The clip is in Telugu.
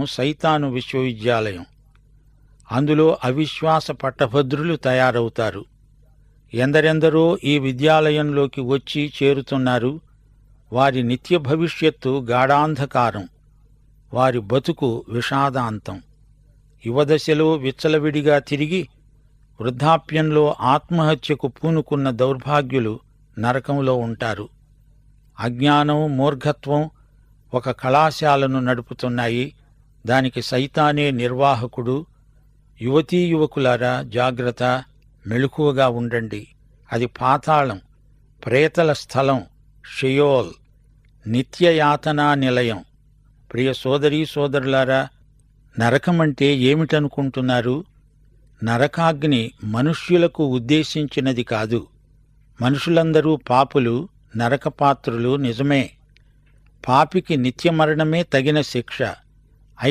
సైతాను విశ్వవిద్యాలయం. అందులో అవిశ్వాస పట్టభద్రులు తయారవుతారు. ఎందరెందరో ఈ విద్యాలయంలోకి వచ్చి చేరుతున్నారు. వారి నిత్య భవిష్యత్తు గాఢాంధకారం, వారి బతుకు విషాదాంతం. యువదశలో విచ్చలవిడిగా తిరిగి వృద్ధాప్యంలో ఆత్మహత్యకు పూనుకున్న దౌర్భాగ్యులు నరకంలో ఉంటారు. అజ్ఞానం, మూర్ఘత్వం ఒక కళాశాలను నడుపుతున్నాయి. దానికి సైతానే నిర్వాహకుడు. యువతీ యువకులారా, జాగ్రత్త, మెళుకువగా ఉండండి. అది పాతాళం, ప్రేతల స్థలం, షియోల్, నిత్యయాతనా నిలయం. ప్రియ సోదరీ సోదరులారా, నరకమంటే ఏమిటనుకుంటున్నారు? నరకాగ్ని మనుష్యులకు ఉద్దేశించినది కాదు. మనుషులందరూ పాపులు, నరకపాత్రులు నిజమే. పాపికి నిత్యమరణమే తగిన శిక్ష.